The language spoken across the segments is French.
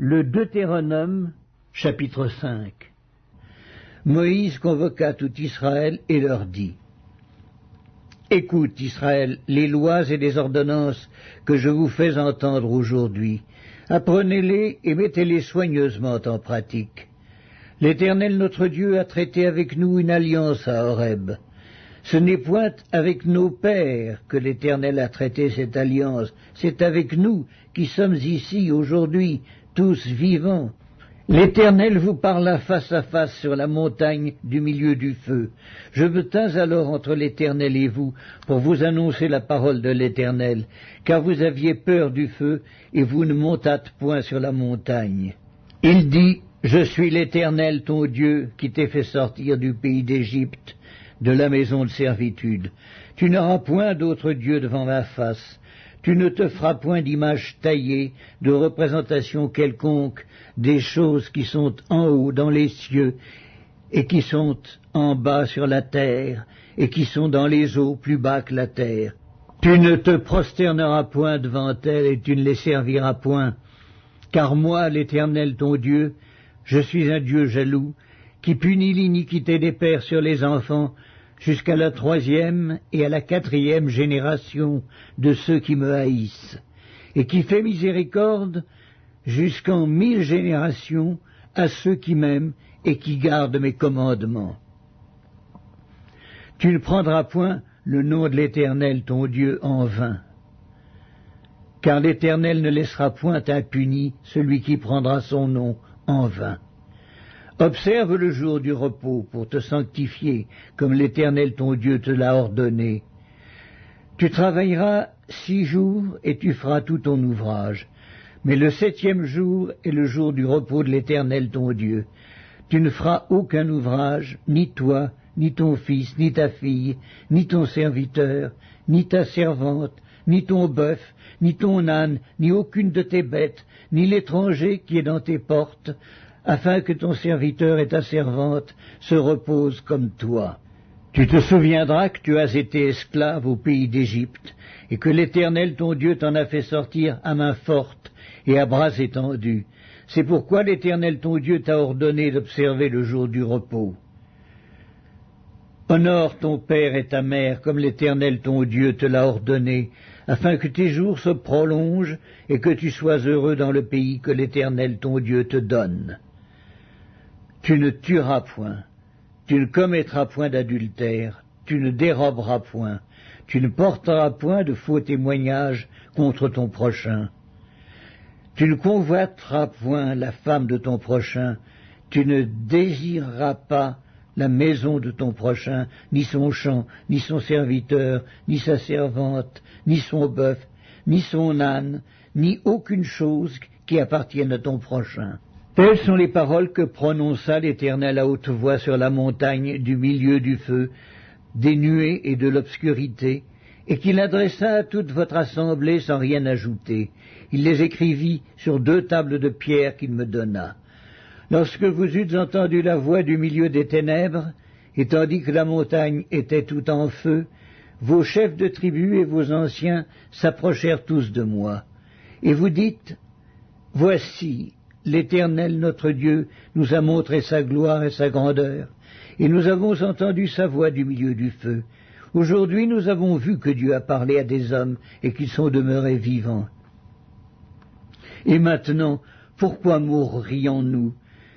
Le Deutéronome, chapitre 5. Moïse convoqua tout Israël et leur dit: Écoute, Israël, les lois et les ordonnances que je vous fais entendre aujourd'hui. Apprenez-les et mettez-les soigneusement en pratique. L'Éternel notre Dieu a traité avec nous une alliance à Horeb. Ce n'est point avec nos pères que l'Éternel a traité cette alliance, c'est avec nous qui sommes ici aujourd'hui, tous vivants. L'Éternel vous parla face à face sur la montagne du milieu du feu. Je me tins alors entre l'Éternel et vous pour vous annoncer la parole de l'Éternel, car vous aviez peur du feu et vous ne montâtes point sur la montagne. Il dit: Je suis l'Éternel ton Dieu qui t'ai fait sortir du pays d'Égypte, de la maison de servitude. Tu n'auras point d'autre Dieu devant ma face. Tu ne te feras point d'image taillée, de représentation quelconque des choses qui sont en haut dans les cieux, et qui sont en bas sur la terre, et qui sont dans les eaux plus bas que la terre. Tu ne te prosterneras point devant elles, et tu ne les serviras point. Car moi, l'Éternel ton Dieu, je suis un Dieu jaloux, qui punit l'iniquité des pères sur les enfants, jusqu'à la 3e et à la 4e génération de ceux qui me haïssent, et qui fait miséricorde jusqu'en 1000 générations à ceux qui m'aiment et qui gardent mes commandements. Tu ne prendras point le nom de l'Éternel ton Dieu en vain, car l'Éternel ne laissera point impuni celui qui prendra son nom en vain. Observe le jour du repos pour te sanctifier, comme l'Éternel ton Dieu te l'a ordonné. Tu travailleras 6 jours et tu feras tout ton ouvrage. Mais le 7e jour est le jour du repos de l'Éternel ton Dieu. Tu ne feras aucun ouvrage, ni toi, ni ton fils, ni ta fille, ni ton serviteur, ni ta servante, ni ton bœuf, ni ton âne, ni aucune de tes bêtes, ni l'étranger qui est dans tes portes, afin que ton serviteur et ta servante se reposent comme toi. Tu te souviendras que tu as été esclave au pays d'Égypte, et que l'Éternel ton Dieu t'en a fait sortir à main forte et à bras étendus. C'est pourquoi l'Éternel ton Dieu t'a ordonné d'observer le jour du repos. Honore ton père et ta mère comme l'Éternel ton Dieu te l'a ordonné, afin que tes jours se prolongent et que tu sois heureux dans le pays que l'Éternel ton Dieu te donne. Tu ne tueras point, tu ne commettras point d'adultère, tu ne déroberas point, tu ne porteras point de faux témoignages contre ton prochain. Tu ne convoiteras point la femme de ton prochain, tu ne désireras pas la maison de ton prochain, ni son champ, ni son serviteur, ni sa servante, ni son bœuf, ni son âne, ni aucune chose qui appartienne à ton prochain. Telles sont les paroles que prononça l'Éternel à haute voix sur la montagne du milieu du feu, des nuées et de l'obscurité, et qu'il adressa à toute votre assemblée sans rien ajouter. Il les écrivit sur 2 tables de pierre qu'il me donna. Lorsque vous eûtes entendu la voix du milieu des ténèbres, et tandis que la montagne était tout en feu, vos chefs de tribus et vos anciens s'approchèrent tous de moi. Et vous dites: Voici, l'Éternel notre Dieu nous a montré sa gloire et sa grandeur, et nous avons entendu sa voix du milieu du feu. Aujourd'hui nous avons vu que Dieu a parlé à des hommes et qu'ils sont demeurés vivants. Et maintenant, pourquoi mourrions-nous?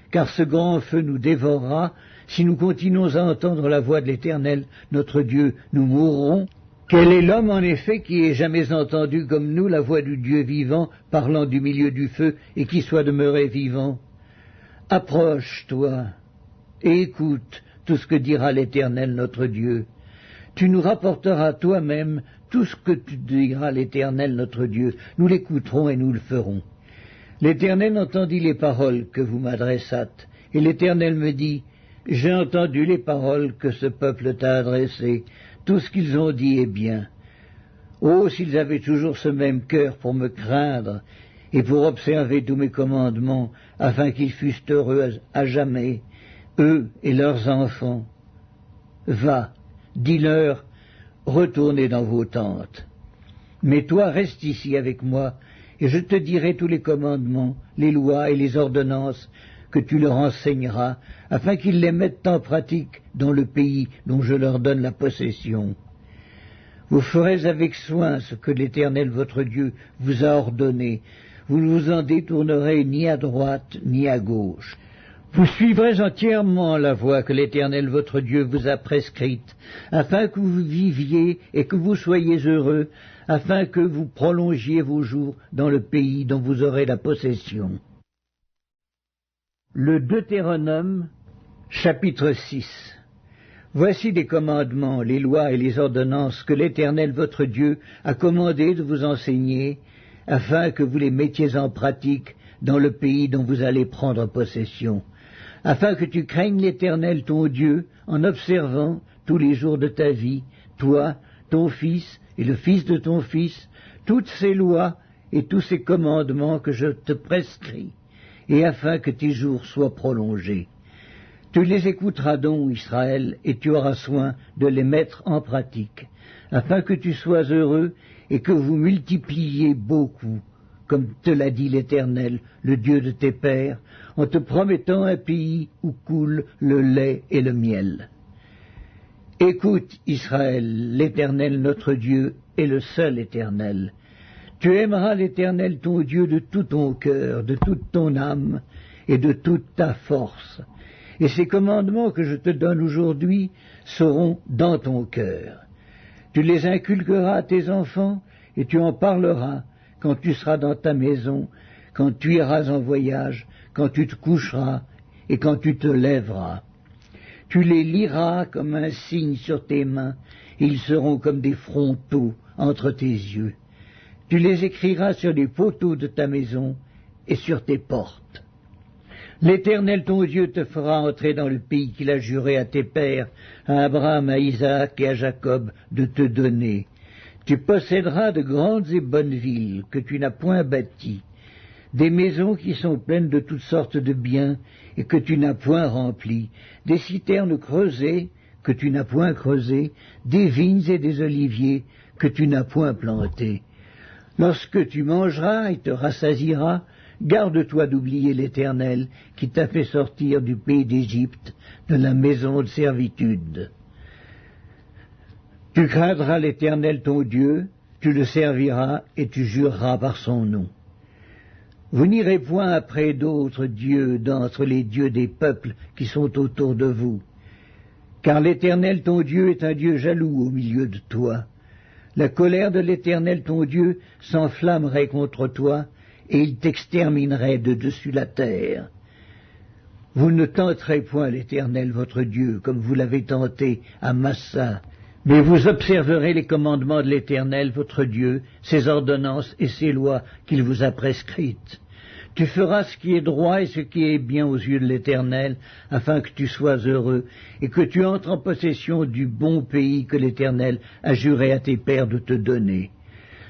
Car ce grand feu nous dévorera. Si nous continuons à entendre la voix de l'Éternel notre Dieu, nous mourrons. Quel est l'homme, en effet, qui ait jamais entendu comme nous la voix du Dieu vivant parlant du milieu du feu et qui soit demeuré vivant? Approche-toi et écoute tout ce que dira l'Éternel notre Dieu. Tu nous rapporteras toi-même tout ce que tu diras l'Éternel notre Dieu. Nous l'écouterons et nous le ferons. L'Éternel entendit les paroles que vous m'adressâtes, et l'Éternel me dit: J'ai entendu les paroles que ce peuple t'a adressées. Tout ce qu'ils ont dit est bien. Oh, s'ils avaient toujours ce même cœur pour me craindre et pour observer tous mes commandements, afin qu'ils fussent heureux à jamais, eux et leurs enfants. Va, dis-leur, retournez dans vos tentes. Mais toi, reste ici avec moi, et je te dirai tous les commandements, les lois et les ordonnances que tu leur enseigneras, afin qu'ils les mettent en pratique dans le pays dont je leur donne la possession. Vous ferez avec soin ce que l'Éternel votre Dieu vous a ordonné. Vous ne vous en détournerez ni à droite ni à gauche. Vous suivrez entièrement la voie que l'Éternel votre Dieu vous a prescrite, afin que vous viviez et que vous soyez heureux, afin que vous prolongiez vos jours dans le pays dont vous aurez la possession. Le Deutéronome, chapitre 6. Voici les commandements, les lois et les ordonnances que l'Éternel votre Dieu a commandé de vous enseigner, afin que vous les mettiez en pratique dans le pays dont vous allez prendre possession, afin que tu craignes l'Éternel ton Dieu en observant tous les jours de ta vie, toi, ton fils et le fils de ton fils, toutes ces lois et tous ces commandements que je te prescris, et afin que tes jours soient prolongés. Tu les écouteras donc, Israël, et tu auras soin de les mettre en pratique, afin que tu sois heureux et que vous multipliez beaucoup, comme te l'a dit l'Éternel, le Dieu de tes pères, en te promettant un pays où coule le lait et le miel. Écoute, Israël, l'Éternel notre Dieu est le seul Éternel. Tu aimeras l'Éternel ton Dieu de tout ton cœur, de toute ton âme et de toute ta force. Et ces commandements que je te donne aujourd'hui seront dans ton cœur. Tu les inculqueras à tes enfants et tu en parleras quand tu seras dans ta maison, quand tu iras en voyage, quand tu te coucheras et quand tu te lèveras. Tu les liras comme un signe sur tes mains, et ils seront comme des frontaux entre tes yeux. Tu les écriras sur les poteaux de ta maison et sur tes portes. L'Éternel ton Dieu te fera entrer dans le pays qu'il a juré à tes pères, à Abraham, à Isaac et à Jacob, de te donner. Tu posséderas de grandes et bonnes villes que tu n'as point bâties, des maisons qui sont pleines de toutes sortes de biens et que tu n'as point remplies, des citernes creusées que tu n'as point creusées, des vignes et des oliviers que tu n'as point plantés. Lorsque tu mangeras et te rassasieras, garde-toi d'oublier l'Éternel qui t'a fait sortir du pays d'Égypte, de la maison de servitude. Tu craindras l'Éternel ton Dieu, tu le serviras et tu jureras par son nom. Vous n'irez point après d'autres dieux d'entre les dieux des peuples qui sont autour de vous, car l'Éternel ton Dieu est un Dieu jaloux au milieu de toi. La colère de l'Éternel ton Dieu s'enflammerait contre toi, et il t'exterminerait de dessus la terre. Vous ne tenterez point l'Éternel votre Dieu, comme vous l'avez tenté à Massa, mais vous observerez les commandements de l'Éternel votre Dieu, ses ordonnances et ses lois qu'il vous a prescrites. Tu feras ce qui est droit et ce qui est bien aux yeux de l'Éternel, afin que tu sois heureux, et que tu entres en possession du bon pays que l'Éternel a juré à tes pères de te donner,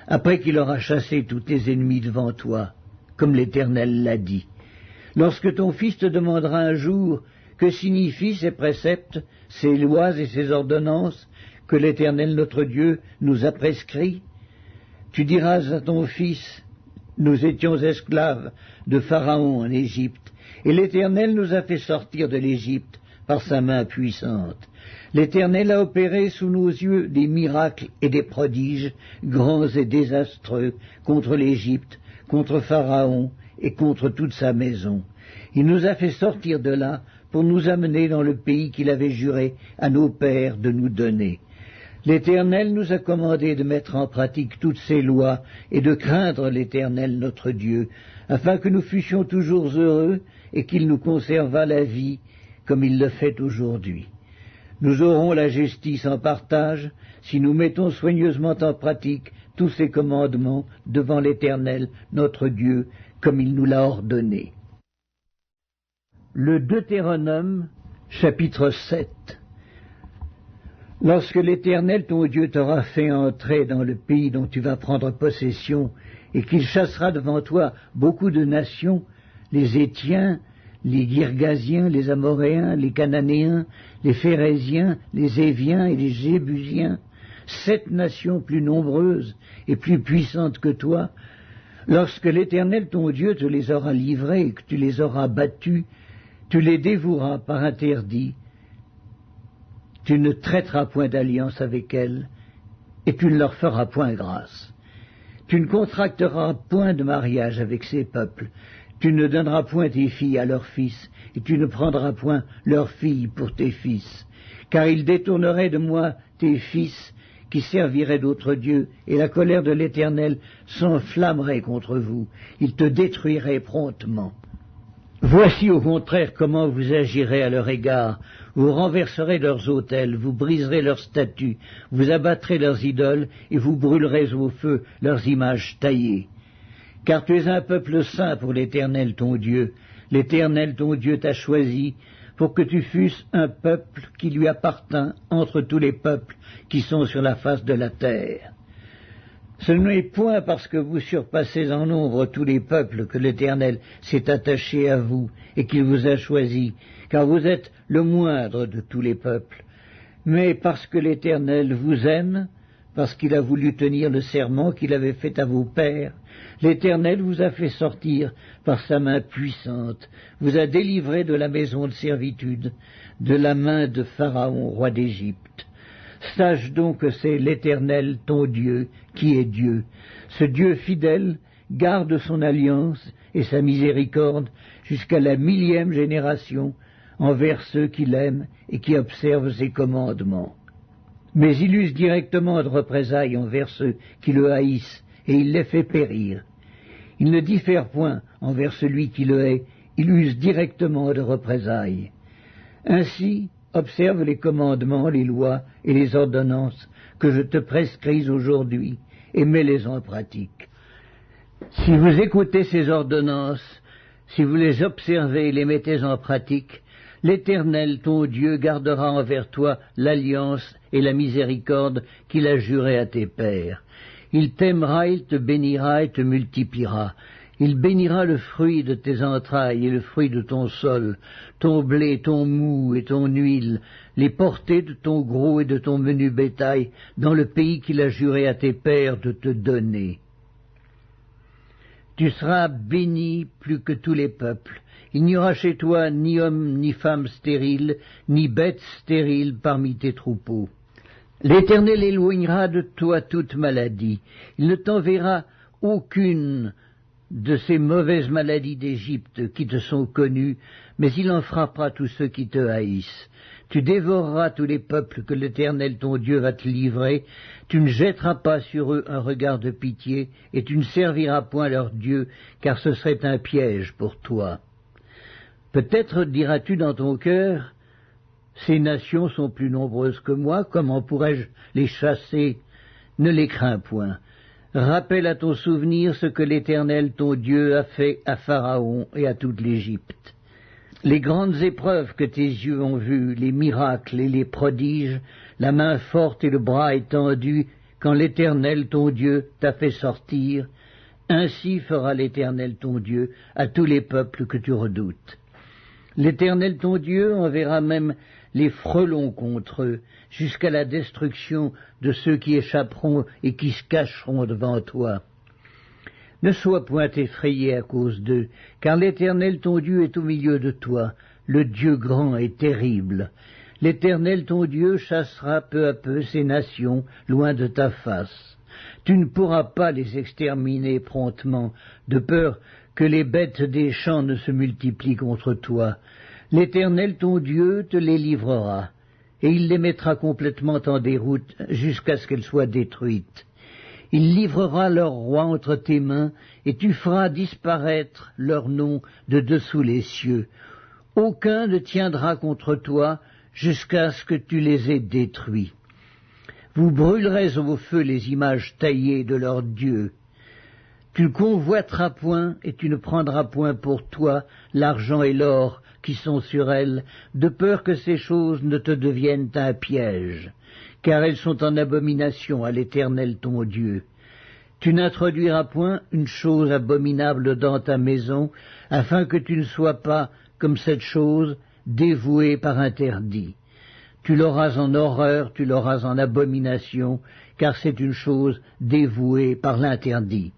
après qu'il aura chassé tous tes ennemis devant toi, comme l'Éternel l'a dit. Lorsque ton fils te demandera un jour que signifient ces préceptes, ces lois et ces ordonnances que l'Éternel notre Dieu nous a prescrits, tu diras à ton fils: nous étions esclaves de Pharaon en Égypte, et l'Éternel nous a fait sortir de l'Égypte par sa main puissante. L'Éternel a opéré sous nos yeux des miracles et des prodiges, grands et désastreux, contre l'Égypte, contre Pharaon et contre toute sa maison. Il nous a fait sortir de là pour nous amener dans le pays qu'il avait juré à nos pères de nous donner. L'Éternel nous a commandé de mettre en pratique toutes ces lois et de craindre l'Éternel notre Dieu, afin que nous fussions toujours heureux et qu'il nous conservât la vie comme il le fait aujourd'hui. Nous aurons la justice en partage si nous mettons soigneusement en pratique tous ces commandements devant l'Éternel notre Dieu comme il nous l'a ordonné. Le Deutéronome, chapitre 7. Lorsque l'Éternel ton Dieu t'aura fait entrer dans le pays dont tu vas prendre possession, et qu'il chassera devant toi beaucoup de nations, les Hétiens, les Girgasiens, les Amoréens, les Cananéens, les Phérésiens, les Éviens et les Jébusiens, 7 nations plus nombreuses et plus puissantes que toi, Lorsque l'Éternel ton Dieu te les aura livrés et que tu les auras battus, tu les dévoueras par interdit, tu ne traiteras point d'alliance avec elles, et tu ne leur feras point grâce. Tu ne contracteras point de mariage avec ces peuples, tu ne donneras point tes filles à leurs fils, et tu ne prendras point leurs filles pour tes fils, car ils détourneraient de moi tes fils, qui serviraient d'autres dieux, et la colère de l'Éternel s'enflammerait contre vous, il te détruirait promptement. Voici au contraire comment vous agirez à leur égard. Vous renverserez leurs autels, vous briserez leurs statues, vous abattrez leurs idoles, et vous brûlerez au feu leurs images taillées. Car tu es un peuple saint pour l'Éternel ton Dieu. L'Éternel ton Dieu t'a choisi pour que tu fusses un peuple qui lui appartint entre tous les peuples qui sont sur la face de la terre. Ce n'est point parce que vous surpassez en nombre tous les peuples que l'Éternel s'est attaché à vous et qu'il vous a choisi, car vous êtes le moindre de tous les peuples, mais parce que l'Éternel vous aime, parce qu'il a voulu tenir le serment qu'il avait fait à vos pères. L'Éternel vous a fait sortir par sa main puissante, vous a délivré de la maison de servitude, de la main de Pharaon, roi d'Égypte. Sache donc que c'est l'Éternel, ton Dieu, qui est Dieu. Ce Dieu fidèle garde son alliance et sa miséricorde jusqu'à la 1000e génération envers ceux qui l'aiment et qui observent ses commandements. Mais il use directement de représailles envers ceux qui le haïssent, et il les fait périr. Il ne diffère point envers celui qui le hait, il use directement de représailles. Ainsi, observe les commandements, les lois et les ordonnances que je te prescris aujourd'hui, et mets-les en pratique. Si vous écoutez ces ordonnances, si vous les observez et les mettez en pratique, l'Éternel, ton Dieu, gardera envers toi l'alliance et la miséricorde qu'il a jurée à tes pères. Il t'aimera, il te bénira et te multipliera. Il bénira le fruit de tes entrailles et le fruit de ton sol, ton blé, ton mou et ton huile, les portées de ton gros et de ton menu bétail, dans le pays qu'il a juré à tes pères de te donner. Tu seras béni plus que tous les peuples. Il n'y aura chez toi ni homme ni femme stérile, ni bête stérile parmi tes troupeaux. L'Éternel éloignera de toi toute maladie. Il ne t'enverra aucune de ces mauvaises maladies d'Égypte qui te sont connues, mais il en frappera tous ceux qui te haïssent. Tu dévoreras tous les peuples que l'Éternel ton Dieu va te livrer, tu ne jetteras pas sur eux un regard de pitié, et tu ne serviras point leur Dieu, car ce serait un piège pour toi. Peut-être diras-tu dans ton cœur, ces nations sont plus nombreuses que moi, comment pourrais-je les chasser? Ne les crains point. Rappelle à ton souvenir ce que l'Éternel ton Dieu a fait à Pharaon et à toute l'Égypte. Les grandes épreuves que tes yeux ont vues, les miracles et les prodiges, la main forte et le bras étendu, quand l'Éternel ton Dieu t'a fait sortir, ainsi fera l'Éternel ton Dieu à tous les peuples que tu redoutes. L'Éternel ton Dieu enverra même les frelons contre eux, jusqu'à la destruction de ceux qui échapperont et qui se cacheront devant toi. Ne sois point effrayé à cause d'eux, car l'Éternel ton Dieu est au milieu de toi, le Dieu grand et terrible. L'Éternel ton Dieu chassera peu à peu ces nations loin de ta face. Tu ne pourras pas les exterminer promptement, de peur que les bêtes des champs ne se multiplient contre toi. L'Éternel ton Dieu te les livrera, et il les mettra complètement en déroute jusqu'à ce qu'elles soient détruites. Il livrera leur roi entre tes mains, et tu feras disparaître leur nom de dessous les cieux. Aucun ne tiendra contre toi jusqu'à ce que tu les aies détruits. Vous brûlerez au feu les images taillées de leurs dieux. Tu ne convoiteras point et tu ne prendras point pour toi l'argent et l'or qui sont sur elles, de peur que ces choses ne te deviennent un piège, car elles sont en abomination à l'Éternel ton Dieu. Tu n'introduiras point une chose abominable dans ta maison, afin que tu ne sois pas, comme cette chose, dévoué par interdit. Tu l'auras en horreur, tu l'auras en abomination, car c'est une chose dévouée par l'interdit.